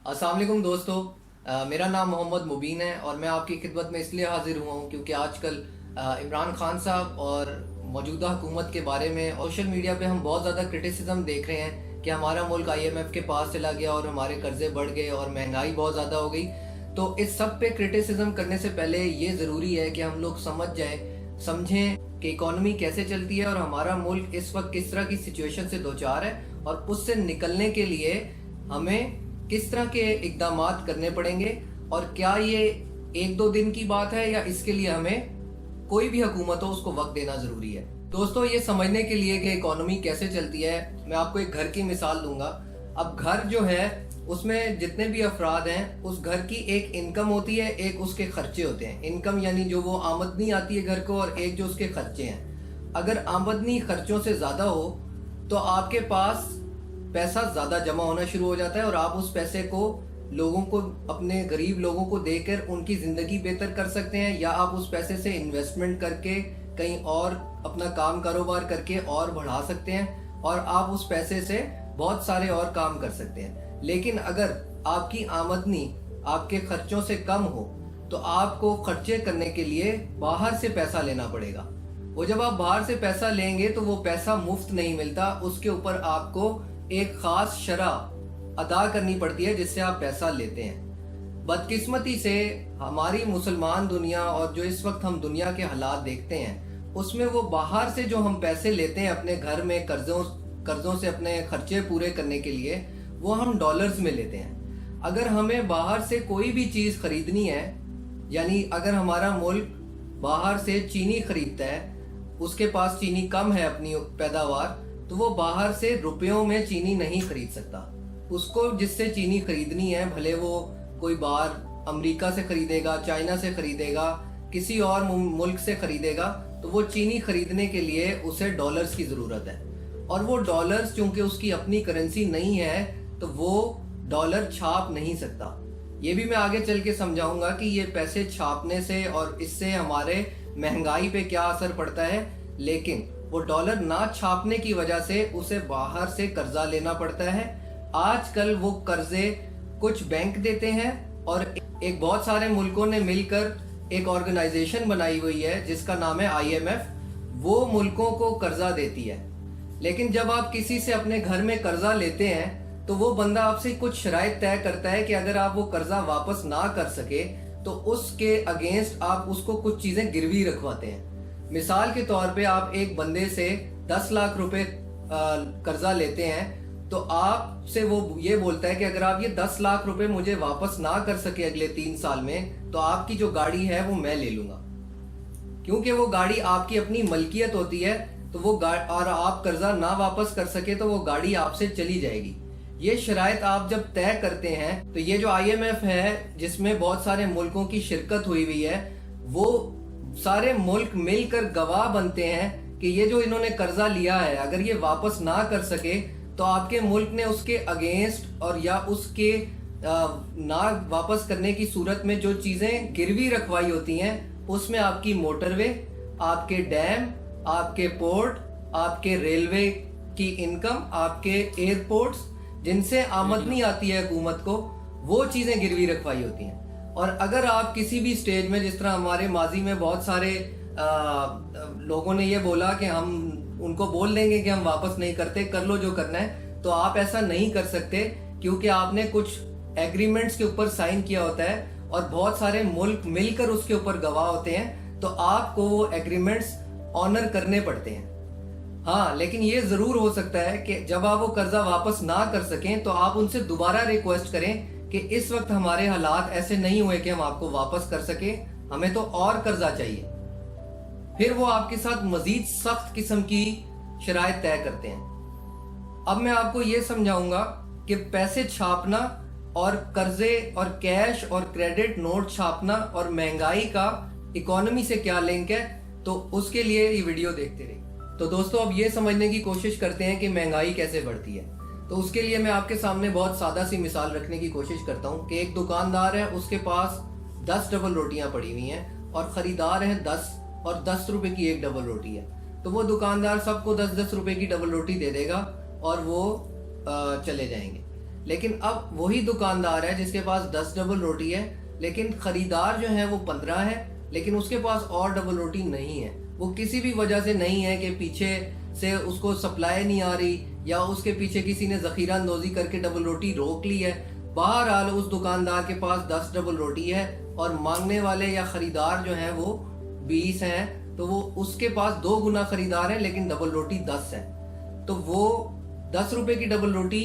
अस्सलाम वालेकुम दोस्तों। मेरा नाम मोहम्मद मुबीन है और मैं आपकी खिदमत में इसलिए हाजिर हुआ हूँ क्योंकि आजकल इमरान खान साहब और मौजूदा हुकूमत के बारे में सोशल मीडिया पे हम बहुत ज़्यादा क्रिटिसिज्म देख रहे हैं कि हमारा मुल्क IMF के पास चला गया और हमारे कर्जे बढ़ गए और महंगाई बहुत ज़्यादा हो गई। तो इस सब पे क्रिटिसिज्म करने से पहले ये ज़रूरी है कि हम लोग समझें कि इकोनॉमी कैसे चलती है और हमारा मुल्क इस वक्त किस तरह की सिचुएशन से दो चार है और उससे निकलने के लिए हमें किस तरह के इकदामात करने पड़ेंगे और क्या ये एक दो दिन की बात है या इसके लिए हमें कोई भी हुकूमत हो उसको वक्त देना जरूरी है। दोस्तों, ये समझने के लिए कि इकोनॉमी कैसे चलती है मैं आपको एक घर की मिसाल दूंगा। अब घर जो है उसमें जितने भी अफराद हैं उस घर की एक इनकम होती है, एक उसके खर्चे होते हैं। इनकम यानी जो वो आमदनी आती है घर को और एक जो उसके खर्चे हैं। अगर आमदनी खर्चों से ज्यादा हो तो आपके पास पैसा ज्यादा जमा होना शुरू हो जाता है और आप उस पैसे को लोगों को, अपने गरीब लोगों को देकर उनकी जिंदगी बेहतर कर सकते हैं या आप उस पैसे से इन्वेस्टमेंट करके कहीं और अपना काम कारोबार करके और बढ़ा सकते हैं और आप उस पैसे से बहुत सारे और काम कर सकते हैं। लेकिन अगर आपकी आमदनी आपके खर्चों से कम हो तो आपको खर्चे करने के लिए बाहर से पैसा लेना पड़ेगा। वो जब आप बाहर से पैसा लेंगे तो वो पैसा मुफ्त नहीं मिलता, उसके ऊपर आपको एक खास शरह अदा करनी पड़ती है जिससे आप पैसा लेते हैं। बदकिस्मती से हमारी मुसलमान दुनिया और जो इस वक्त हम दुनिया के हालात देखते हैं उसमें वो बाहर से जो हम पैसे लेते हैं अपने घर में कर्जों से अपने खर्चे पूरे करने के लिए, वो हम डॉलर्स में लेते हैं। अगर हमें बाहर से कोई भी चीज खरीदनी है, यानी अगर हमारा मुल्क बाहर से चीनी खरीदता है, उसके पास चीनी कम है अपनी पैदावार, तो वो बाहर से रुपयों में चीनी नहीं खरीद सकता। उसको जिससे चीनी खरीदनी है, भले वो कोई बाहर अमेरिका से खरीदेगा, चाइना से खरीदेगा, किसी और मुल्क से खरीदेगा, तो वो चीनी खरीदने के लिए उसे डॉलर्स की जरूरत है। और वो डॉलर्स चूंकि उसकी अपनी करेंसी नहीं है तो वो डॉलर छाप नहीं सकता। ये भी मैं आगे चल के समझाऊंगा कि ये पैसे छापने से और इससे हमारे महंगाई पे क्या असर पड़ता है। लेकिन वो डॉलर ना छापने की वजह से उसे बाहर से कर्जा लेना पड़ता है। आजकल वो कर्जे कुछ बैंक देते हैं और एक बहुत सारे मुल्कों ने मिलकर एक ऑर्गेनाइजेशन बनाई हुई है जिसका नाम है IMF। वो मुल्कों को कर्जा देती है। लेकिन जब आप किसी से अपने घर में कर्जा लेते हैं तो वो बंदा आपसे कुछ शराइत तय करता है कि अगर आप वो कर्जा वापस ना कर सके तो उसके अगेंस्ट आप उसको कुछ चीजें गिरवी रखवाते हैं। मिसाल के तौर पे आप एक बंदे से 10 लाख रुपए कर्जा लेते हैं तो आपसे वो ये बोलता है कि अगर आप ये 10 लाख रुपए मुझे वापस ना कर सके अगले 3 साल में तो आपकी जो गाड़ी है वो मैं ले लूंगा। क्योंकि वो गाड़ी आपकी अपनी मलकियत होती है तो वो और आप कर्जा ना वापस कर सके तो वो गाड़ी आपसे चली जाएगी। ये शराइत आप जब तय करते हैं तो ये जो IMF है जिसमें बहुत सारे मुल्कों की शिरकत हुई हुई है, वो सारे मुल्क मिलकर गवाह बनते हैं कि ये जो इन्होंने कर्जा लिया है अगर ये वापस ना कर सके तो आपके मुल्क ने उसके अगेंस्ट और या उसके ना वापस करने की सूरत में जो चीजें गिरवी रखवाई होती हैं उसमें आपकी मोटरवे, आपके डैम, आपके पोर्ट, आपके रेलवे की इनकम, आपके एयरपोर्ट्स जिनसे आमदनी आती है हुकूमत को, वो चीजें गिरवी रखवाई होती हैं। और अगर आप किसी भी स्टेज में, जिस तरह हमारे माजी में बहुत सारे लोगों ने ये बोला कि हम उनको बोल देंगे कि हम वापस नहीं करते, कर लो जो करना है, तो आप ऐसा नहीं कर सकते क्योंकि आपने कुछ एग्रीमेंट्स के ऊपर साइन किया होता है और बहुत सारे मुल्क मिलकर उसके ऊपर गवाह होते हैं, तो आपको वो एग्रीमेंट्स ऑनर करने पड़ते हैं। हाँ, लेकिन ये जरूर हो सकता है कि जब आप वो कर्जा वापस ना कर सकें तो आप उनसे दोबारा रिक्वेस्ट करें कि इस वक्त हमारे हालात ऐसे नहीं हुए कि हम आपको वापस कर सके, हमें तो और कर्जा चाहिए। फिर वो आपके साथ मजीद सख्त किस्म की शराइत तय करते हैं। अब मैं आपको ये समझाऊंगा कि पैसे छापना और कर्जे और कैश और क्रेडिट नोट छापना और महंगाई का इकोनॉमी से क्या लिंक है, तो उसके लिए ये वीडियो देखते रहिए। तो दोस्तों, अब ये समझने की कोशिश करते हैं कि महंगाई कैसे बढ़ती है। तो उसके लिए मैं आपके सामने बहुत सादा सी मिसाल रखने की कोशिश करता हूँ कि एक दुकानदार है, उसके पास 10 डबल रोटियां पड़ी हुई हैं और खरीदार हैं 10 और 10 रुपए की एक डबल रोटी है। तो वो दुकानदार सबको 10-10 रुपए की डबल रोटी दे देगा और वो चले जाएंगे। لیکن اب وہی دکاندار ہے جس کے پاس 10 ڈبل روٹی ہے، لیکن خریدار جو ہے وہ 15 ہے، لیکن اس کے پاس اور ڈبل روٹی نہیں ہے۔ وہ کسی بھی وجہ سے نہیں ہے، کہ پیچھے سے اس کو سپلائی نہیں آ رہی، یا اس کے پیچھے کسی نے ذخیرہ اندوزی کر کے ڈبل روٹی روک لی ہے۔ بہرحال اس دکاندار کے پاس 10 ڈبل روٹی ہے، اور مانگنے والے یا خریدار جو ہیں وہ 20 ہیں، تو وہ اس کے پاس 2 گنا خریدار ہیں لیکن ڈبل روٹی 10 ہے۔ تو وہ 10 روپے کی ڈبل روٹی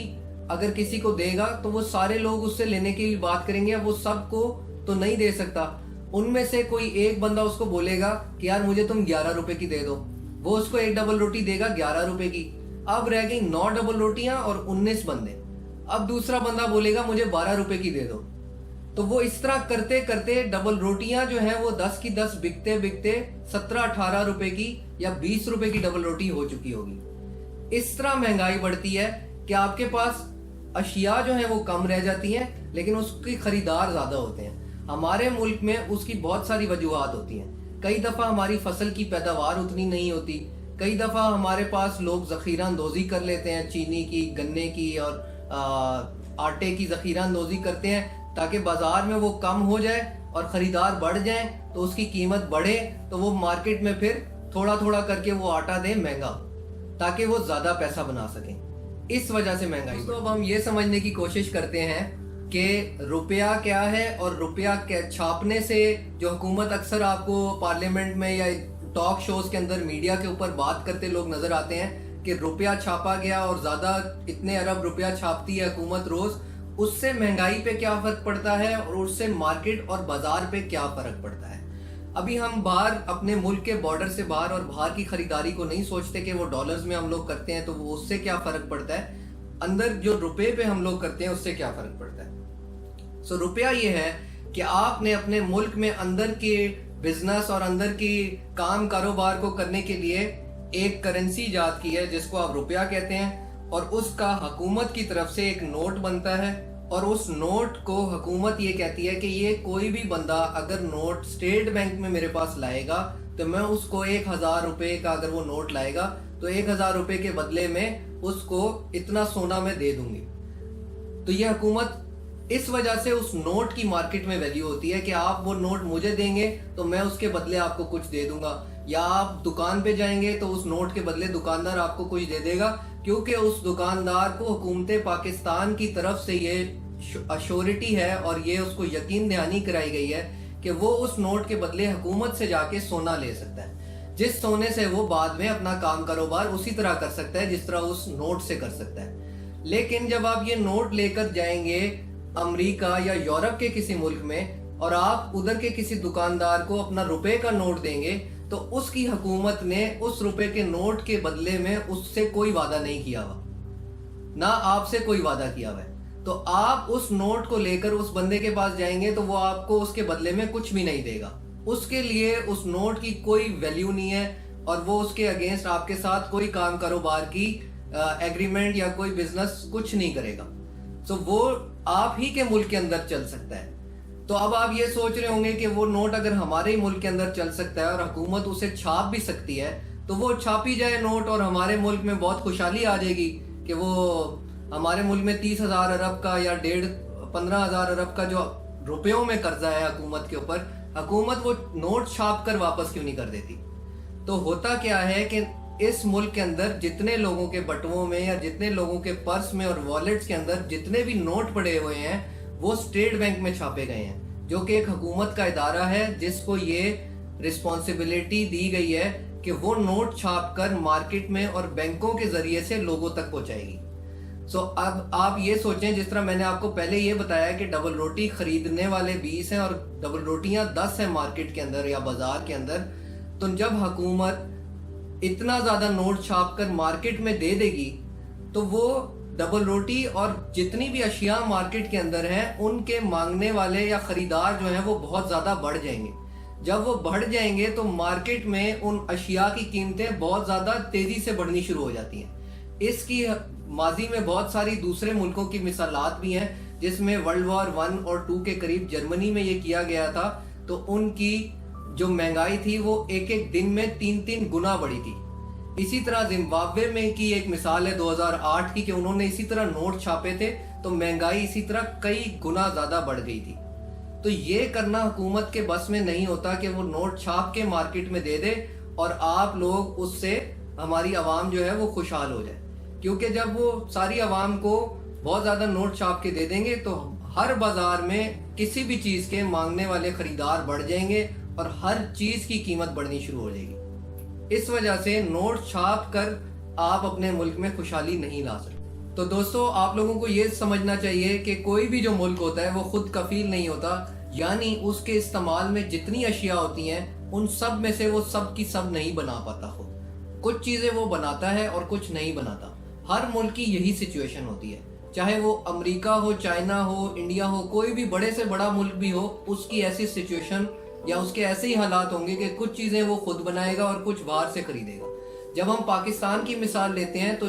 اگر کسی کو دے گا تو وہ سارے لوگ اس سے لینے کی بات کریں گے، وہ سب کو تو نہیں دے سکتا۔ ان میں سے کوئی ایک بندہ اس کو بولے گا کہ یار مجھے تم 11 روپے کی دے دو، وہ اس کو ایک ڈبل روٹی دے گا 11 روپے کی۔ اب رہ گئی 9 ڈبل روٹیاں اور 19 بندے۔ اب دوسرا بندہ بولے گا مجھے 12 روپے کی دے دو۔ تو وہ اس طرح کرتے کرتے ڈبل روٹیاں جو ہیں وہ 10 کی 10 بکتے بکتے 17-18 روپے کی یا 20 روپے کی ڈبل روٹی ہو چکی ہوگی۔ اس طرح مہنگائی بڑھتی ہے کہ آپ کے پاس اشیاء جو ہیں وہ کم رہ جاتی ہیں، لیکن اس کی خریدار زیادہ ہوتے ہیں۔ ہمارے ملک میں اس کی بہت ساری وجوہات ہوتی ہیں۔ کئی دفعہ ہماری فصل کی پیداوار اتنی نہیں ہوتی، کئی دفعہ ہمارے پاس لوگ ذخیرہ اندوزی کر لیتے ہیں، چینی کی، گنے کی اور آٹے کی ذخیرہ اندوزی کرتے ہیں تاکہ بازار میں وہ کم ہو جائے اور خریدار بڑھ جائیں تو اس کی قیمت بڑھے، تو وہ مارکیٹ میں پھر تھوڑا تھوڑا کر کے وہ آٹا دیں مہنگا تاکہ وہ زیادہ پیسہ بنا سکیں۔ اس وجہ سے مہنگائی۔ تو اب ہم یہ سمجھنے کی کوشش کرتے ہیں کہ روپیہ کیا ہے، اور روپیہ چھاپنے سے جو حکومت اکثر آپ کو پارلیمنٹ میں یا ٹاک شوز کے اندر میڈیا کے اوپر بات کرتے لوگ نظر آتے ہیں کہ روپیہ چھاپا گیا اور زیادہ اتنے ارب روپیہ چھاپتی ہے حکومت روز، اس سے مہنگائی پہ کیا فرق پڑتا ہے اور اس سے مارکیٹ اور بازار پہ کیا فرق پڑتا ہے۔ ابھی ہم باہر اپنے ملک کے بارڈر سے باہر اور باہر کی خریداری کو نہیں سوچتے کہ وہ ڈالرز میں ہم لوگ کرتے ہیں تو وہ اس سے کیا فرق پڑتا ہے، اندر جو روپے پہ ہم لوگ کرتے ہیں اس سے کیا فرق پڑتا ہے۔ سو روپیہ یہ ہے کہ آپ نے اپنے ملک میں اندر کے بزنس اور اندر کی کام کاروبار کو کرنے کے لیے ایک کرنسی ایجاد کی ہے جس کو آپ روپیہ کہتے ہیں، اور اس کا حکومت کی طرف سے ایک نوٹ بنتا ہے، اور اس نوٹ کو حکومت یہ کہتی ہے کہ یہ کوئی بھی بندہ اگر نوٹ اسٹیٹ بینک میں میرے پاس لائے گا تو میں اس کو 1000 روپے کا اگر وہ نوٹ لائے گا تو 1000 روپے کے بدلے میں اس کو اتنا سونا میں دے دوں گی۔ تو یہ حکومت اس وجہ سے اس نوٹ کی مارکیٹ میں ویلیو ہوتی ہے کہ آپ وہ نوٹ مجھے دیں گے تو میں اس کے بدلے آپ کو کچھ دے دوں گا، یا آپ دکان پہ جائیں گے تو اس نوٹ کے بدلے دکاندار آپ کو کچھ دے دے گا، کیونکہ اس دکاندار کو حکومت پاکستان کی طرف سے یہ اشورٹی ہے اور یہ اس کو یقین دہانی کرائی گئی ہے کہ وہ اس نوٹ کے بدلے حکومت سے جا کے سونا لے سکتا ہے، جس سونے سے وہ بعد میں اپنا کام کاروبار اسی طرح کر سکتا ہے جس طرح اس نوٹ سے کر سکتا ہے۔ لیکن جب آپ یہ نوٹ لے کر جائیں گے امریکہ یا یورپ کے کسی ملک میں اور آپ ادھر کے کسی دکاندار کو اپنا روپے کا نوٹ دیں گے تو اس کی حکومت نے اس روپے کے نوٹ کے بدلے میں اس سے کوئی وعدہ نہیں کیا ہوا، نہ آپ سے کوئی وعدہ کیا ہوا ہے۔ تو آپ اس نوٹ کو لے کر اس بندے کے پاس جائیں گے تو وہ آپ کو اس کے بدلے میں کچھ بھی نہیں دے گا، اس کے لیے اس نوٹ کی کوئی ویلیو نہیں ہے، اور وہ اس کے اگینسٹ آپ کے ساتھ کوئی کام کاروبار کی ایگریمنٹ یا کوئی بزنس کچھ نہیں کرے گا۔ سو وہ آپ ہی کے ملک کے اندر چل سکتا ہے۔ تو اب آپ یہ سوچ رہے ہوں گے کہ وہ نوٹ اگر ہمارے ہی ملک کے اندر چل سکتا ہے اور حکومت اسے چھاپ بھی سکتی ہے تو وہ چھاپی جائے نوٹ اور ہمارے ملک میں بہت خوشحالی آ جائے گی کہ وہ ہمارے ملک میں 30,000 ارب کا یا 15,000 ارب کا جو روپیوں میں قرضہ ہے حکومت کے اوپر، حکومت وہ نوٹ چھاپ کر واپس کیوں نہیں کر دیتی؟ تو ہوتا کیا ہے کہ اس ملک کے اندر جتنے لوگوں کے بٹووں میں یا جتنے لوگوں کے پرس میں اور والیٹس کے اندر جتنے بھی نوٹ پڑے ہوئے ہیں وہ اسٹیٹ بینک میں چھاپے گئے ہیں، جو کہ ایک حکومت کا ادارہ ہے جس کو یہ رسپانسبلٹی دی گئی ہے کہ وہ نوٹ چھاپ کر مارکیٹ میں اور بینکوں کے ذریعے سے لوگوں تک پہنچائے گی۔ سو اب آپ یہ سوچیں، جس طرح میں نے آپ کو پہلے یہ بتایا کہ ڈبل روٹی خریدنے والے 20 ہیں اور ڈبل روٹیاں 10 ہیں مارکیٹ کے اندر یا بازار کے اندر، تو جب حکومت اتنا زیادہ نوٹ چھاپ کر مارکیٹ میں دے دے گی تو وہ ڈبل روٹی اور جتنی بھی اشیاء مارکیٹ کے اندر ہیں ان کے مانگنے والے یا خریدار جو ہیں وہ بہت زیادہ بڑھ جائیں گے۔ جب وہ بڑھ جائیں گے تو مارکیٹ میں ان اشیاء کی قیمتیں بہت زیادہ تیزی سے بڑھنی شروع ہو جاتی ہیں۔ اس کی ماضی میں بہت ساری دوسرے ملکوں کی مثالات بھی ہیں، جس میں ورلڈ وار 1 اور 2 کے قریب جرمنی میں یہ کیا گیا تھا، تو ان کی جو مہنگائی تھی وہ ایک دن میں 3 گنا بڑھی تھی۔ اسی طرح زمبابوے میں کی ایک مثال ہے 2008 کی کہ انہوں نے اسی طرح نوٹ چھاپے تھے تو तो महंगाई इसी तरह कई गुना ज़्यादा बढ़ गई थी। तो ये करना हुकूमत के बस में नहीं होता कि वो नोट छाप के मार्केट में दे दे और आप लोग उससे, हमारी आवाम जो है वो खुशहाल हो जाए। क्योंकि जब वो सारी आवाम को बहुत ज़्यादा नोट छाप के दे देंगे तो हर बाजार में किसी भी चीज़ के मांगने वाले खरीदार बढ़ जाएंगे और हर चीज़ की कीमत बढ़नी शुरू हो जाएगी। इस वजह से नोट छाप कर आप अपने मुल्क में खुशहाली नहीं ला सकते। तो दोस्तों, आप लोगों को ये समझना चाहिए कि कोई भी जो मुल्क होता है वो खुद कफील नहीं होता, यानी उसके इस्तेमाल में जितनी अशिया होती हैं उन सब में से वो सब की सब नहीं बना पाता खुद। कुछ चीज़ें वो बनाता है और कुछ नहीं बनाता। हर मुल्क की यही सिचुएशन होती है, चाहे वो अमेरिका हो, चाइना हो, इंडिया हो, कोई भी बड़े से बड़ा मुल्क भी हो, उसकी ऐसी सिचुएशन या उसके ऐसे ही हालात होंगे कि कुछ चीज़ें वो खुद बनाएगा और कुछ बाहर से खरीदेगा। जब हम पाकिस्तान की मिसाल लेते हैं तो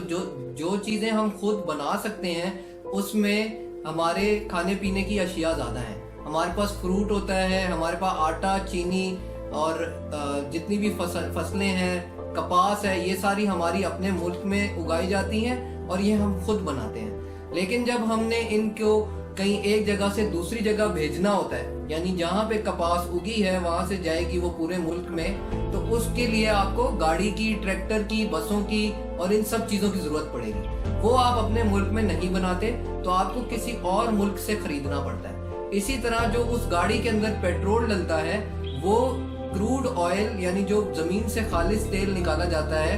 जो चीज़ें हम खुद बना सकते हैं उसमें हमारे खाने पीने की अशिया ज़्यादा हैं। हमारे पास फ्रूट होता है, हमारे पास आटा, चीनी और जितनी भी फसलें हैं, कपास है, ये सारी हमारी अपने मुल्क में उगाई जाती हैं और ये हम खुद बनाते हैं। लेकिन जब हमने इनको कहीं एक जगह से दूसरी जगह भेजना होता है, यानी जहाँ पे कपास उगी है वहाँ से जाएगी वो पूरे मुल्क में, तो उसके लिए आपको गाड़ी की, ट्रैक्टर की, बसों की और इन सब चीज़ों की ज़रूरत पड़ेगी। वो आप अपने मुल्क में नहीं बनाते तो आपको किसी और मुल्क से खरीदना पड़ता है। इसी तरह जो उस गाड़ी के अंदर पेट्रोल डलता है वो क्रूड ऑयल, यानी जो ज़मीन से खालिस तेल निकाला जाता है,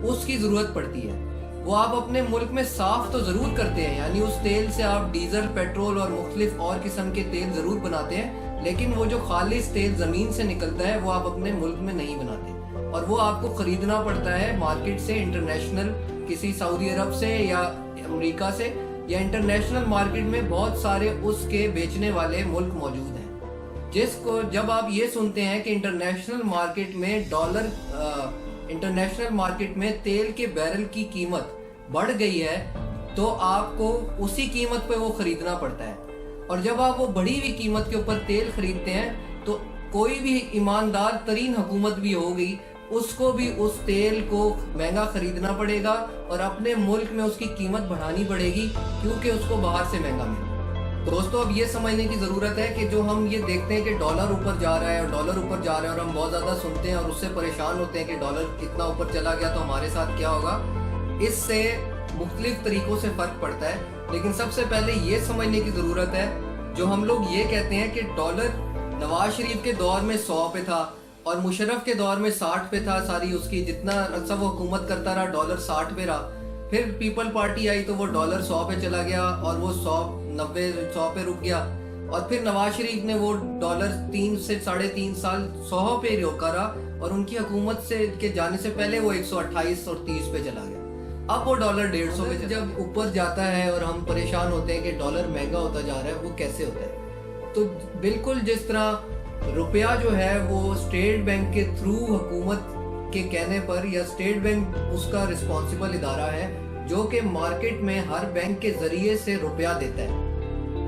उसकी ज़रूरत पड़ती है। वो आप अपने मुल्क में साफ तो ज़रूर करते हैं, यानी उस तेल से आप डीजल, पेट्रोल और मुख्तलिफ और किस्म के तेल ज़रूर बनाते हैं, लेकिन वो जो खालिस तेल ज़मीन से निकलता है वो आप अपने मुल्क में नहीं बनाते और वो आपको ख़रीदना पड़ता है मार्केट से, इंटरनेशनल, किसी सऊदी अरब से या अमेरिका से, या इंटरनेशनल मार्केट में बहुत सारे उसके बेचने वाले मुल्क मौजूद हैं। जिसको जब आप ये सुनते हैं कि इंटरनेशनल मार्केट में तेल के बैरल की कीमत बढ़ गई है तो आपको उसी कीमत पे वो खरीदना पड़ता है। और जब आप वो बढ़ी हुई कीमत के ऊपर तेल खरीदते हैं तो कोई भी ईमानदार तरीन हुकूमत भी होगी, उसको भी उस तेल को महंगा खरीदना पड़ेगा और अपने मुल्क में उसकी कीमत बढ़ानी पड़ेगी क्योंकि उसको बाहर से महंगा मिले। दोस्तों, अब ये समझने की ज़रूरत है कि जो हम ये देखते हैं कि डॉलर ऊपर जा रहा है और डॉलर ऊपर जा रहा है और हम बहुत ज़्यादा सुनते हैं और उससे परेशान होते हैं कि डॉलर कितना ऊपर चला गया तो हमारे साथ क्या होगा। इससे मुख्तलिफ तरीक़ों से फ़र्क पड़ता है, लेकिन सबसे पहले ये समझने की ज़रूरत है, जो हम लोग ये कहते हैं कि डॉलर नवाज शरीफ के दौर में 100 पे था और मुशर्रफ के दौर में 60 पे था, सारी उसकी जितना अरसा वो हुकूमत करता रहा डॉलर 60 पे रहा। फिर पीपल पार्टी आई तो वो डॉलर 100 पे चला गया और वो 100 पे रुक गया और फिर नवाज शरीफ ने वो डॉलर 3 से 3.5 साल 100 पे रोका रहा और उनकी हुकूमत से के जाने से पहले वो 128 और 30 पे चला गया। अब वो डॉलर 150 पे जब ऊपर जाता है और हम परेशान होते हैं कि डॉलर महंगा होता जा रहा है, वो कैसे होता है? तो बिल्कुल जिस तरह रुपया जो है वो स्टेट बैंक के थ्रू हुकूमत के कहने पर, या स्टेट बैंक उसका रिस्पॉन्सिबल इदारा है जो कि मार्केट में हर बैंक के जरिए से रुपया देता है।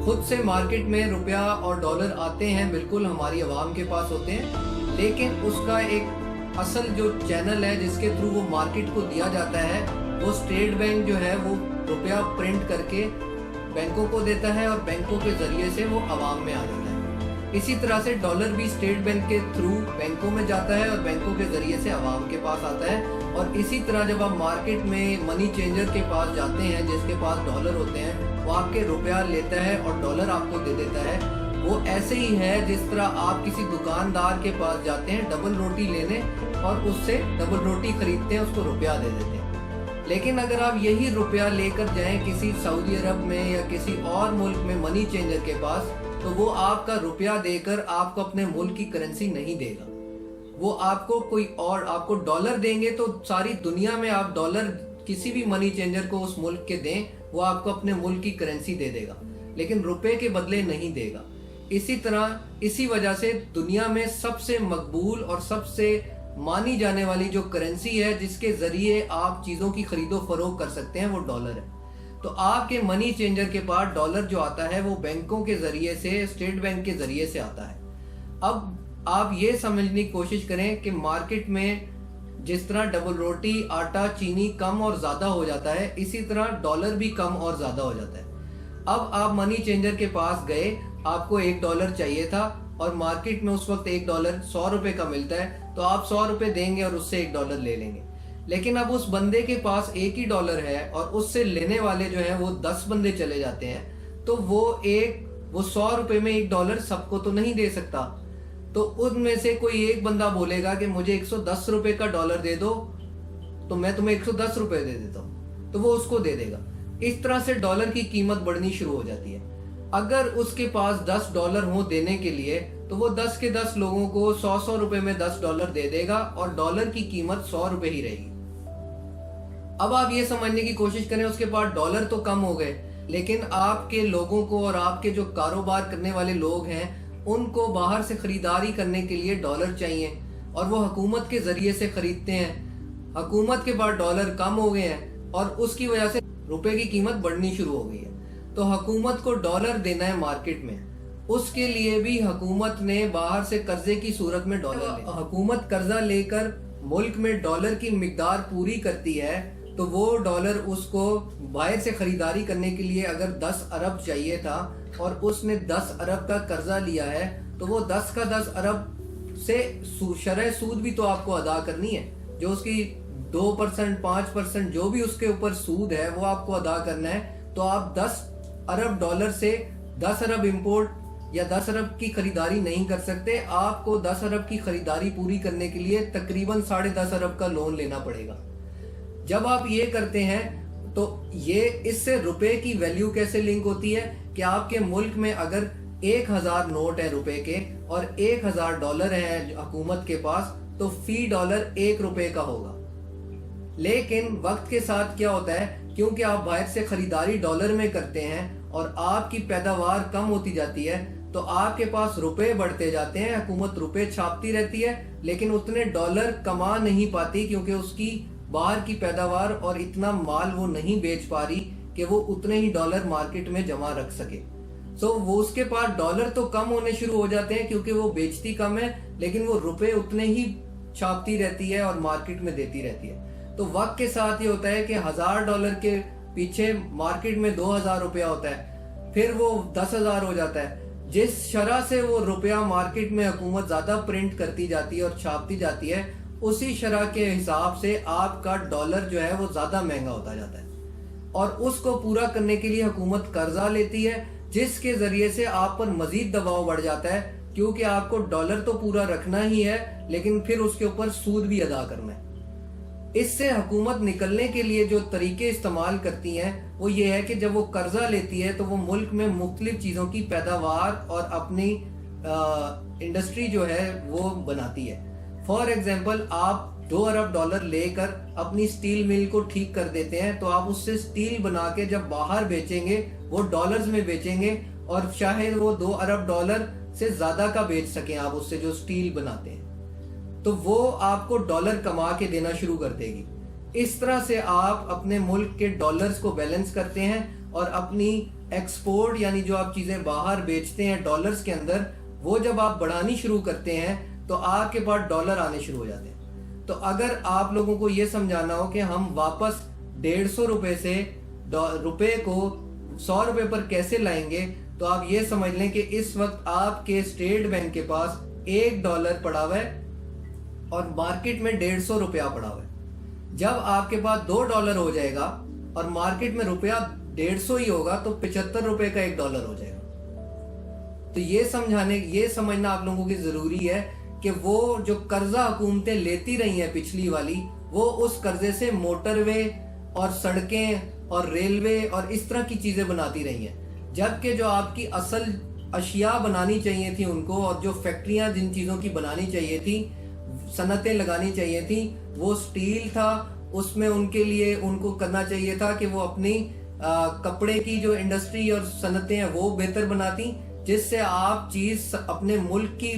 खुद से मार्केट में रुपया और डॉलर आते हैं, बिल्कुल हमारी आवाम के पास होते हैं, लेकिन उसका एक असल जो चैनल है जिसके थ्रू वो मार्केट को दिया जाता है, वो स्टेट बैंक जो है वो रुपया प्रिंट करके बैंकों को देता है और बैंकों के जरिए से वो आवाम में आ जाता है। इसी तरह से डॉलर भी स्टेट बैंक के थ्रू बैंकों में जाता है और बैंकों के जरिए से आवाम के पास आता है। और इसी तरह जब आप मार्केट में मनी चेंजर के पास जाते हैं जिसके पास डॉलर होते हैं, वो आपके रुपया लेता है और डॉलर आपको दे देता है। वो ऐसे ही है जिस तरह आप किसी दुकानदार के पास जाते हैं डबल रोटी लेने और उससे डबल रोटी खरीदते हैं, उसको रुपया दे देते हैं। लेकिन अगर आप यही रुपया लेकर जाएं किसी सऊदी अरब में या किसी और मुल्क में मनी चेंजर के पास, तो वो आपका रुपया देकर आपको अपने मुल्क की करेंसी नहीं देगा। वो आपको कोई और आपको डॉलर देंगे तो सारी दुनिया में आप डॉलर किसी भी मनी चेंजर को उस मुल्क के दें, वो आपको अपने मुल्क की करेंसी दे देगा, लेकिन रुपए के बदले नहीं देगा। इसी वजह से दुनिया में सबसे मकबूल और सबसे मानी जाने वाली जो करेंसी है जिसके जरिए आप चीज़ों की खरीदो फरोख्त कर सकते हैं, वो डॉलर है। तो आपके मनी चेंजर के पास डॉलर जो आता है वो बैंकों के जरिए से, स्टेट बैंक के जरिए से आता है। अब आप ये समझने की कोशिश करें कि मार्केट में जिस तरह डबल रोटी, आटा, चीनी कम और ज़्यादा हो जाता है, इसी तरह डॉलर भी कम और ज़्यादा हो जाता है। अब आप मनी चेंजर के पास गए, आपको $1 चाहिए था और मार्केट में उस वक्त $1 100 का मिलता है, तो आप 100 रुपए देंगे और उससे $1 ले लेंगे। लेकिन अब उस बंदे के पास एक ही डॉलर है और उससे लेने वाले जो हैं वो 10 बंदे चले जाते हैं, तो वो 100 रुपए में $1 सबको तो नहीं दे सकता। तो उनमें से कोई एक बंदा बोलेगा कि मुझे 110 रुपए का डॉलर दे दो, तो मैं तुम्हें 110 रुपए दे देता हूँ, तो वो उसको दे देगा। इस तरह से डॉलर की कीमत बढ़नी शुरू हो जाती है। अगर उसके पास $10 हो देने के लिए, तो वो 10 के 10 लोगों को 100 रुपए में $10 दे देगा और डॉलर की कीमत 100 रुपए ही रहेगी। अब आप ये समझने की कोशिश करें, उसके पास डॉलर तो कम हो गए, लेकिन आपके लोगों को और आपके जो कारोबार करने वाले लोग हैं उनको बाहर से खरीदारी करने के लिए डॉलर चाहिए और वो हुकूमत के जरिए से खरीदते हैं। हुकूमत के पास डॉलर कम हो गए हैं और उसकी वजह से रुपए की कीमत बढ़नी शुरू हो गई है। तो हुकूमत को डॉलर देना है मार्केट में, उसके लिए भी हुकूमत ने बाहर से कर्जे की सूरत में डॉलर हुकूमत कर्जा लेकर मुल्क में डॉलर की मिकदार पूरी करती है, तो वो डॉलर उसको बाहर से खरीदारी करने के लिए अगर 10 अरब चाहिए था और उसने 10 अरब का कर्जा लिया है, तो वो 10 का 10 अरब से शरह सूद भी तो आपको अदा करनी है। जो उसकी 2%, 5% जो भी उसके ऊपर सूद है वो आपको अदा करना है। तो आप 10 अरब डॉलर से 10 अरब इंपोर्ट या 10 अरब की खरीदारी नहीं कर सकते। आपको 10 अरब की खरीदारी पूरी करने के लिए तकरीबन 10.5 अरब का लोन लेना पड़ेगा। जब आप ये करते हैं तो ये इससे रुपए की वैल्यू कैसे लिंक होती है कि आपके मुल्क में अगर 1000 नोट है रुपए के और $1000 है हुकूमत के पास, तो फी डॉलर $1 का होगा। लेकिन वक्त के साथ क्या होता है, क्योंकि आप बाहर से खरीदारी डॉलर में करते हैं और आपकी पैदावार कम होती जाती है, तो आपके पास रुपए बढ़ते जाते हैं, हुकूमत रुपए छापती रहती है, लेकिन उतने डॉलर कमा नहीं पाती क्योंकि उसकी बाहर की पैदावार और इतना माल वो नहीं बेच पा रही कि वो उतने ही डॉलर मार्केट में जमा रख सके। सो वो उसके पास डॉलर तो कम होने शुरू हो जाते हैं क्योंकि वो बेचती कम है, लेकिन वो रुपए उतने ही छापती रहती है और मार्केट में देती रहती है। तो वक्त के साथ ये होता है कि $1000 के पीछे मार्केट में 2000 रुपया होता है, फिर वो 10,000 हो जाता है। जिस शरह से वो रुपया मार्केट में हुकूमत ज्यादा प्रिंट करती जाती है और छापती जाती है, उसी शरह के हिसाब से आपका डॉलर जो है वो ज्यादा महंगा होता जाता है और उसको पूरा करने के लिए हुकूमत कर्जा लेती है, जिसके जरिए से आप पर मजीद दबाव बढ़ जाता है क्योंकि आपको डॉलर तो पूरा रखना ही है, लेकिन फिर उसके ऊपर सूद भी अदा करना है। इससे हुकूमत निकलने के लिए जो तरीके इस्तेमाल करती हैं वो ये है कि जब वो कर्जा लेती है तो वो मुल्क में मुख्तलिफ चीजों की पैदावार और अपनी इंडस्ट्री जो है वो बनाती है। फॉर एग्जाम्पल, आप $2 अरब लेकर अपनी स्टील मिल को ठीक कर देते हैं, तो आप उससे स्टील बना के जब बाहर बेचेंगे वो डॉलर्स में बेचेंगे और शायद वो $2 अरब से ज्यादा का बेच सकें आप उससे जो स्टील बनाते हैं, तो वो आपको डॉलर कमा के देना शुरू कर देगी। इस तरह से आप अपने मुल्क के डॉलर्स को बैलेंस करते हैं और अपनी एक्सपोर्ट यानी जो आप चीजें बाहर बेचते हैं डॉलर्स के अंदर, वो जब आप बढ़ानी शुरू करते हैं तो आपके पास डॉलर आने शुरू हो जाते हैं। तो अगर आप लोगों को ये समझाना हो कि हम वापस 150 रुपए से रुपए को 100 रुपए पर कैसे लाएंगे, तो आप ये समझ लें कि इस वक्त आपके स्टेट बैंक के पास $1 पड़ा हुआ है और मार्केट में 150 रुपया पड़ा हुआ है। जब आपके पास $2 हो जाएगा और मार्केट में रुपया 150 ही होगा, तो 75 रुपए का $1 हो जाएगा। तो ये समझना आप लोगों की जरूरी है कि वो जो कर्जा हुकूमतें लेती रही हैं पिछली वाली, वो उस कर्जे से मोटरवे और सड़कें और रेलवे और इस तरह की चीजें बनाती रही हैं, जबकि जो आपकी असल अशिया बनानी चाहिए थी उनको और जो फैक्ट्रियां जिन चीजों की बनानी चाहिए थी, सनतें लगानी चाहिए थी, वो स्टील था। उसमें उनके लिए उनको करना चाहिए था कि वो अपनी कपड़े की जो इंडस्ट्री और सनतें हैं वो बेहतर बनाती, जिससे आप चीज अपने मुल्क की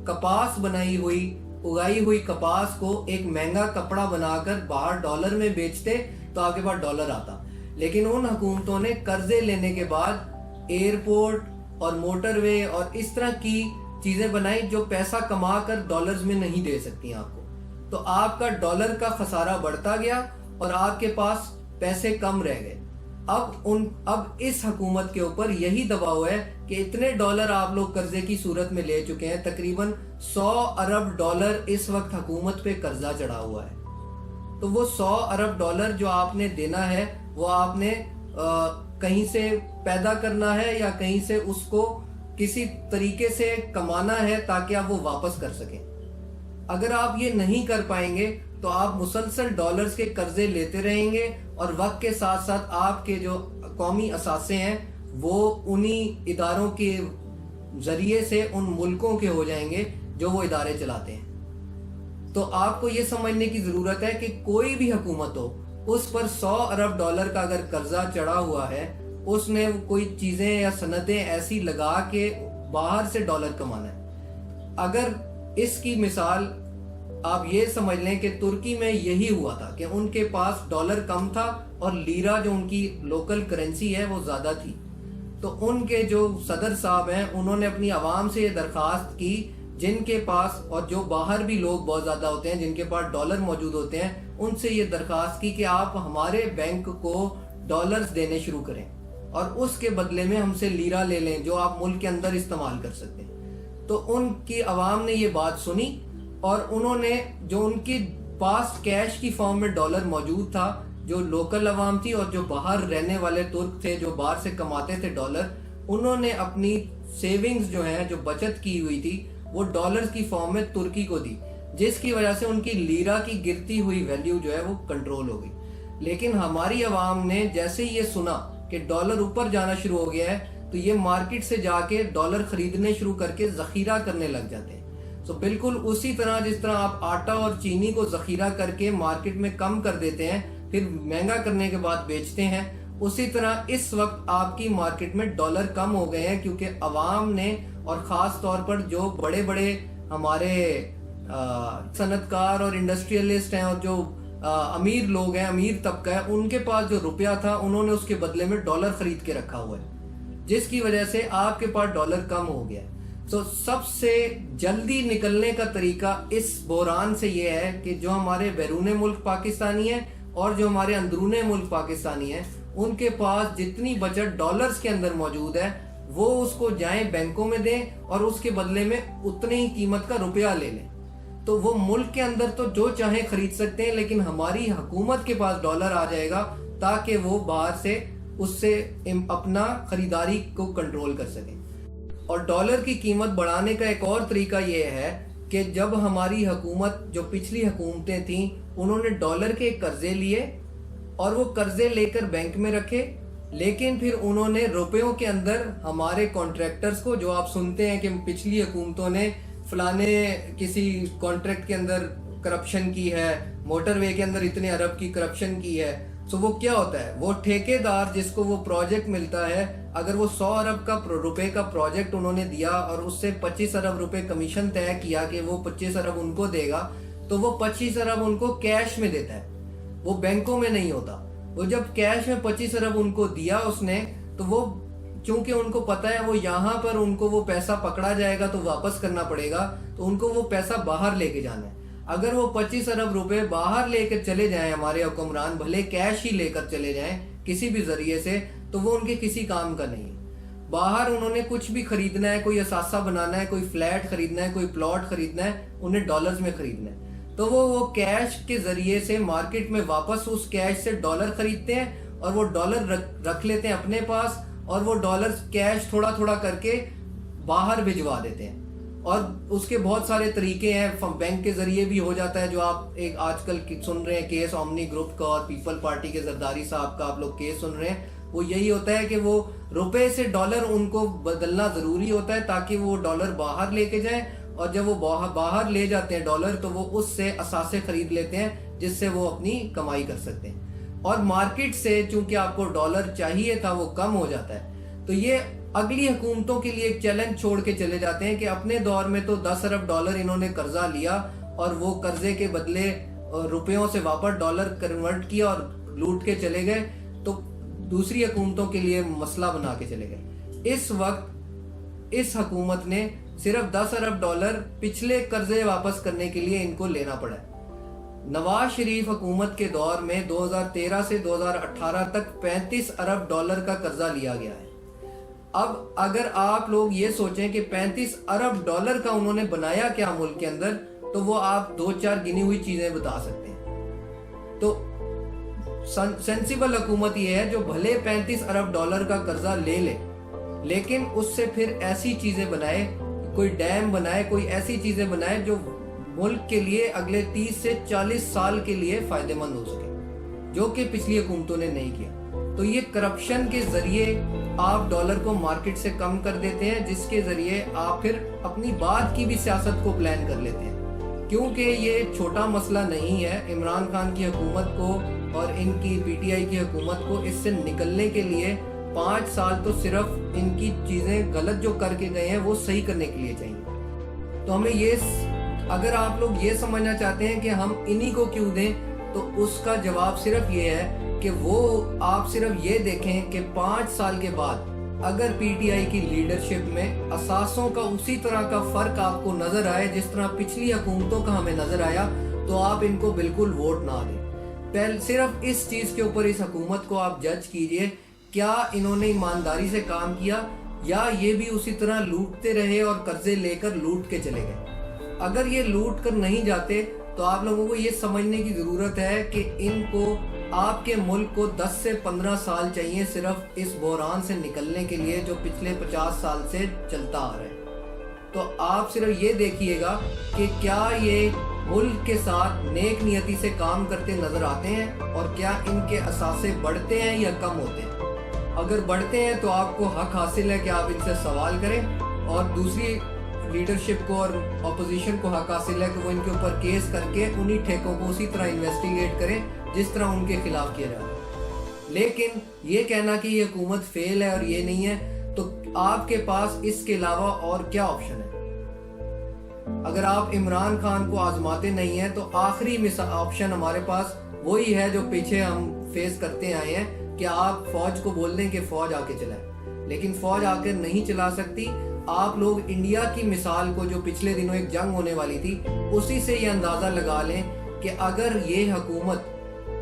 कपास बनाई हुई उगाई हुई कपास को एक महंगा कपड़ा बनाकर बाहर डॉलर में बेचते तो आपके पास डॉलर आता। लेकिन उन हुकूमतों ने कर्जे लेने के बाद एयरपोर्ट और मोटरवे और इस तरह की चीजें बनाई जो पैसा कमा कर डॉलर्स में नहीं दे सकती आपको। तो आपका डॉलर का खसारा बढ़ता गया और आपके पास पैसे कम रह गए। اب اس حکومت کے اوپر یہی دباؤ ہے کہ اتنے ڈالر آپ لوگ قرضے کی صورت میں لے چکے ہیں، تقریباً 100 ارب ڈالر اس وقت حکومت پہ قرضہ چڑھا ہوا ہے. تو وہ 100 ارب ڈالر جو آپ نے دینا ہے وہ آپ نے کہیں سے پیدا کرنا ہے یا کہیں سے اس کو کسی طریقے سے کمانا ہے تاکہ آپ وہ واپس کر سکیں. اگر آپ یہ نہیں کر پائیں گے تو آپ مسلسل ڈالرز کے قرضے لیتے رہیں گے اور وقت کے ساتھ ساتھ آپ کے جو قومی اثاثے ہیں وہ انہی اداروں کے ذریعے سے ان ملکوں کے ہو جائیں گے جو وہ ادارے چلاتے ہیں. تو آپ کو یہ سمجھنے کی ضرورت ہے کہ کوئی بھی حکومت ہو، اس پر 100 ارب ڈالر کا اگر قرضہ چڑھا ہوا ہے، اس نے کوئی چیزیں یا صنعتیں ایسی لگا کے باہر سے ڈالر کمانا ہے. اگر اس کی مثال آپ یہ سمجھ لیں کہ ترکی میں یہی ہوا تھا کہ ان کے پاس ڈالر کم تھا اور لیرا جو ان کی لوکل کرنسی ہے وہ زیادہ تھی. تو ان کے جو صدر صاحب ہیں انہوں نے اپنی عوام سے یہ درخواست کی، جن کے پاس اور جو باہر بھی لوگ بہت زیادہ ہوتے ہیں جن کے پاس ڈالر موجود ہوتے ہیں، ان سے یہ درخواست کی کہ آپ ہمارے بینک کو ڈالرز دینے شروع کریں اور اس کے بدلے میں ہم سے لیرا لے لیں جو آپ ملک کے اندر استعمال کر سکتے ہیں. تو ان کی عوام نے یہ بات سنی اور انہوں نے جو ان کے پاس کیش کی فارم میں ڈالر موجود تھا، جو لوکل عوام تھی اور جو باہر رہنے والے ترک تھے جو باہر سے کماتے تھے ڈالر، انہوں نے اپنی سیونگز جو ہیں جو بچت کی ہوئی تھی وہ ڈالرز کی فارم میں ترکی کو دی، جس کی وجہ سے ان کی لیرا کی گرتی ہوئی ویلیو جو ہے وہ کنٹرول ہو گئی. لیکن ہماری عوام نے جیسے یہ سنا کہ ڈالر اوپر جانا شروع ہو گیا ہے تو یہ مارکیٹ سے جا کے ڈالر خریدنے شروع کر کے ذخیرہ کرنے لگ جاتے ہیں. تو بالکل اسی طرح جس طرح آپ آٹا اور چینی کو ذخیرہ کر کے مارکیٹ میں کم کر دیتے ہیں پھر مہنگا کرنے کے بعد بیچتے ہیں، اسی طرح اس وقت آپ کی مارکیٹ میں ڈالر کم ہو گئے ہیں کیونکہ عوام نے، اور خاص طور پر جو بڑے بڑے ہمارے صنعت کار اور انڈسٹریلسٹ ہیں اور جو امیر لوگ ہیں، امیر طبقہ ہے، ان کے پاس جو روپیہ تھا انہوں نے اس کے بدلے میں ڈالر خرید کے رکھا ہوا ہے، جس کی وجہ سے آپ کے پاس ڈالر کم ہو گیا ہے. تو سب سے جلدی نکلنے کا طریقہ اس بحران سے یہ ہے کہ جو ہمارے بیرون ملک پاکستانی ہیں اور جو ہمارے اندرون ملک پاکستانی ہیں، ان کے پاس جتنی بچت ڈالرز کے اندر موجود ہے وہ اس کو جائیں بینکوں میں دیں اور اس کے بدلے میں اتنی ہی قیمت کا روپیہ لے لیں. تو وہ ملک کے اندر تو جو چاہیں خرید سکتے ہیں، لیکن ہماری حکومت کے پاس ڈالر آ جائے گا تاکہ وہ باہر سے اس سے اپنا خریداری کو کنٹرول کر سکیں. اور ڈالر کی قیمت بڑھانے کا ایک اور طریقہ یہ ہے کہ جب ہماری حکومت، جو پچھلی حکومتیں تھیں، انہوں نے ڈالر کے قرضے لیے اور وہ قرضے لے کر بینک میں رکھے، لیکن پھر انہوں نے روپیوں کے اندر ہمارے کانٹریکٹرز کو، جو آپ سنتے ہیں کہ پچھلی حکومتوں نے فلانے کسی کانٹریکٹ کے اندر کرپشن کی ہے، موٹر وے کے اندر اتنے ارب کی کرپشن کی ہے، تو وہ کیا ہوتا ہے، وہ ٹھیکیدار جس کو وہ پروجیکٹ ملتا ہے، اگر وہ 100 ارب کا روپے کا پروجیکٹ انہوں نے دیا اور اس سے 25 ارب روپے کمیشن طے کیا کہ وہ 25 ارب ان کو دے گا، تو وہ 25 ارب ان کو کیش میں دیتا ہے، وہ بینکوں میں نہیں ہوتا. وہ جب کیش میں 25 ارب ان کو دیا اس نے، تو وہ چونکہ ان کو پتا ہے وہ یہاں پر ان کو وہ پیسہ پکڑا جائے گا تو واپس کرنا پڑے گا، تو ان کو وہ پیسہ باہر لے کے جانا ہے. اگر وہ 25 ارب روپے باہر لے کر چلے جائیں ہمارے حکمران، بھلے کیش ہی لے کر چلے جائیں کسی بھی ذریعے سے، تو وہ ان کے کسی کام کا نہیں. باہر انہوں نے کچھ بھی خریدنا ہے، کوئی اثاثہ بنانا ہے، کوئی فلیٹ خریدنا ہے، کوئی پلاٹ خریدنا ہے، انہیں ڈالرز میں خریدنا ہے، تو وہ کیش کے ذریعے سے مارکیٹ میں واپس اس کیش سے ڈالر خریدتے ہیں اور وہ ڈالر رکھ لیتے ہیں اپنے پاس، اور وہ ڈالر کیش تھوڑا تھوڑا کر کے باہر بھجوا دیتے ہیں. اور اس کے بہت سارے طریقے ہیں، بینک کے ذریعے بھی ہو جاتا ہے، جو آپ ایک آج کل سن رہے ہیں کیس اومنی گروپ کا اور پیپل پارٹی کے زرداری صاحب کا آپ لوگ کیس سن رہے ہیں، وہ یہی ہوتا ہے کہ وہ روپے سے ڈالر ان کو بدلنا ضروری ہوتا ہے تاکہ وہ ڈالر باہر لے کے جائیں، اور جب وہ باہر لے جاتے ہیں ڈالر تو وہ اس سے اثاثے خرید لیتے ہیں جس سے وہ اپنی کمائی کر سکتے ہیں. اور مارکیٹ سے چونکہ آپ کو ڈالر چاہیے تھا وہ کم ہو جاتا ہے. تو یہ اگلی حکومتوں کے لیے ایک چیلنج چھوڑ کے چلے جاتے ہیں کہ اپنے دور میں تو 10 ارب ڈالر انہوں نے قرضہ لیا اور وہ قرضے کے بدلے روپیوں سے واپس ڈالر کنورٹ کیا اور لوٹ کے چلے گئے، تو دوسری حکومتوں کے لیے مسئلہ بنا کے چلے گئے. اس وقت اس حکومت نے صرف 10 ارب ڈالر پچھلے قرضے واپس کرنے کے لیے ان کو لینا پڑا ہے. نواز شریف حکومت کے دور میں 2013 سے 2018 تک 35 ارب ڈالر کا قرضہ لیا گیا ہے۔ اب اگر آپ لوگ یہ سوچیں کہ 35 ارب ڈالر کا انہوں نے بنایا کیا ملک کے اندر، تو وہ آپ 2-4 گنی ہوئی چیزیں بتا سکتے ہیں۔ تو سینسیبل حکومت یہ ہے جو بھلے 35 ارب ڈالر کا قرضہ لے لے، لیکن اس سے پھر ایسی چیزیں بنائے، کوئی ڈیم بنائے، کوئی ایسی چیزیں بنائے جو ملک کے لیے اگلے 30 سے 40 سال کے لیے فائدہ مند ہو سکے، جو کہ پچھلی حکومتوں نے نہیں کیا۔ تو یہ کرپشن کے ذریعے آپ ڈالر کو مارکیٹ سے کم کر دیتے ہیں، جس کے ذریعے آپ پھر اپنی بعد کی بھی سیاست کو پلان کر لیتے ہیں، کیونکہ یہ چھوٹا مسئلہ نہیں ہے۔ عمران خان کی حکومت کو اور ان کی پی ٹی آئی کی حکومت کو اس سے نکلنے کے لیے 5 سال تو صرف ان کی چیزیں غلط جو کر کے گئے ہیں وہ صحیح کرنے کے لیے چاہیے۔ تو ہمیں اگر آپ لوگ یہ سمجھنا چاہتے ہیں کہ ہم انہی کو کیوں دیں، تو اس کا جواب صرف یہ ہے کہ وہ آپ صرف یہ دیکھیں کہ 5 سال کے بعد اگر پی ٹی آئی کی لیڈرشپ میں اثاثوں کا اسی طرح کا فرق آپ کو نظر آئے جس طرح پچھلی حکومتوں کا ہمیں نظر آیا، تو آپ ان کو بالکل ووٹ نہ دیں۔ صرف اس چیز کے اوپر اس حکومت کو آپ جج کیجئے، کیا انہوں نے ایمانداری سے کام کیا یا یہ بھی اسی طرح لوٹتے رہے اور قرضے لے کر لوٹ کے چلے گئے۔ اگر یہ لوٹ کر نہیں جاتے تو آپ لوگوں کو یہ سمجھنے کی ضرورت ہے کہ ان کو آپ کے ملک کو 10 سے 15 سال چاہیے صرف اس بحران سے نکلنے کے لیے جو پچھلے 50 سال سے چلتا آ رہا ہے۔ تو آپ صرف یہ دیکھیے گا کہ کیا یہ ملک کے ساتھ نیک نیتی سے کام کرتے نظر آتے ہیں اور کیا ان کے اثاثے بڑھتے ہیں یا کم ہوتے ہیں۔ اگر بڑھتے ہیں تو آپ کو حق حاصل ہے کہ آپ ان سے سوال کریں، اور دوسری لیڈرشپ کو اور اپوزیشن کو حق حاصل ہے کہ وہ ان کے اوپر کیس کر کے انہی ٹھیکوں کو اسی طرح انویسٹیگیٹ کریں جس طرح ان کے خلاف کیا جا رہا ہے۔ لیکن یہ کہنا کہ یہ حکومت فیل ہے اور یہ نہیں ہے، تو آپ کے پاس اس کے علاوہ اور کیا آپشن ہے؟ اگر آپ عمران خان کو آزماتے نہیں ہیں تو آخری آپشن ہمارے پاس وہی ہے جو پیچھے ہم فیس کرتے آئے ہیں، کہ آپ فوج کو بول دیں کہ فوج آ کے چلائے، لیکن فوج آ کے نہیں چلا سکتی۔ آپ لوگ انڈیا کی مثال کو جو پچھلے دنوں ایک جنگ ہونے والی تھی، اسی سے یہ اندازہ لگا لیں کہ اگر یہ حکومت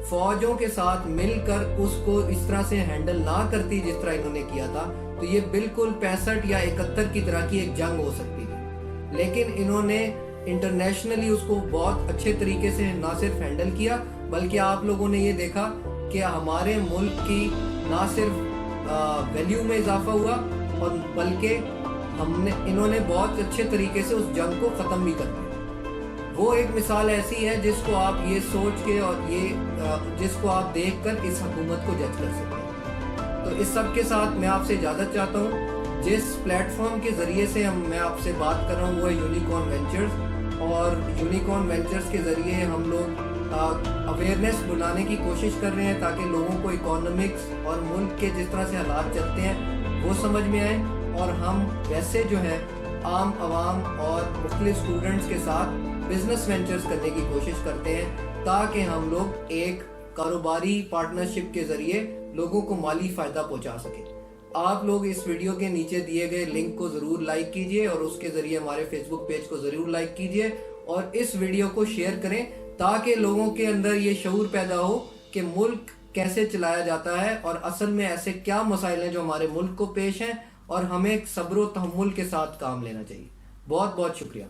فوجوں کے ساتھ مل کر اس کو اس طرح سے ہینڈل نہ کرتی جس طرح انہوں نے کیا تھا، تو یہ بالکل 65 یا 71 کی طرح کی ایک جنگ ہو سکتی تھی۔ لیکن انہوں نے انٹرنیشنلی اس کو بہت اچھے طریقے سے نہ صرف ہینڈل کیا، بلکہ آپ لوگوں نے یہ دیکھا کہ ہمارے ملک کی نہ صرف ویلیو میں اضافہ ہوا، اور بلکہ انہوں نے بہت اچھے طریقے سے اس جنگ کو ختم بھی کر دیا۔ وہ ایک مثال ایسی ہے جس کو آپ یہ سوچ کے اور جس کو آپ دیکھ کر اس حکومت کو جج کر سکتے ہیں۔ تو اس سب کے ساتھ میں آپ سے اجازت چاہتا ہوں۔ جس پلیٹ فارم کے ذریعے سے میں آپ سے بات کر رہا ہوں وہ ہے یونیکارن وینچرز، اور یونیکارن وینچرز کے ذریعے ہم لوگ اویئرنیس بنانے کی کوشش کر رہے ہیں تاکہ لوگوں کو اکانومکس اور ملک کے جس طرح سے حالات چلتے ہیں وہ سمجھ میں آئیں، اور ہم ویسے جو ہے عام عوام اور مختلف اسٹوڈنٹس کے ساتھ بزنس وینچرز کرنے کی کوشش کرتے ہیں تاکہ ہم لوگ ایک کاروباری پارٹنرشپ کے ذریعے لوگوں کو مالی فائدہ پہنچا سکیں۔ آپ لوگ اس ویڈیو کے نیچے دیے گئے لنک کو ضرور لائک کیجئے، اور اس کے ذریعے ہمارے فیس بک پیج کو ضرور لائک کیجئے، اور اس ویڈیو کو شیئر کریں تاکہ لوگوں کے اندر یہ شعور پیدا ہو کہ ملک کیسے چلایا جاتا ہے اور اصل میں ایسے کیا مسائل ہیں جو ہمارے ملک کو پیش ہیں، اور ہمیں صبر و تحمل کے ساتھ کام لینا چاہیے۔ بہت بہت شکریہ۔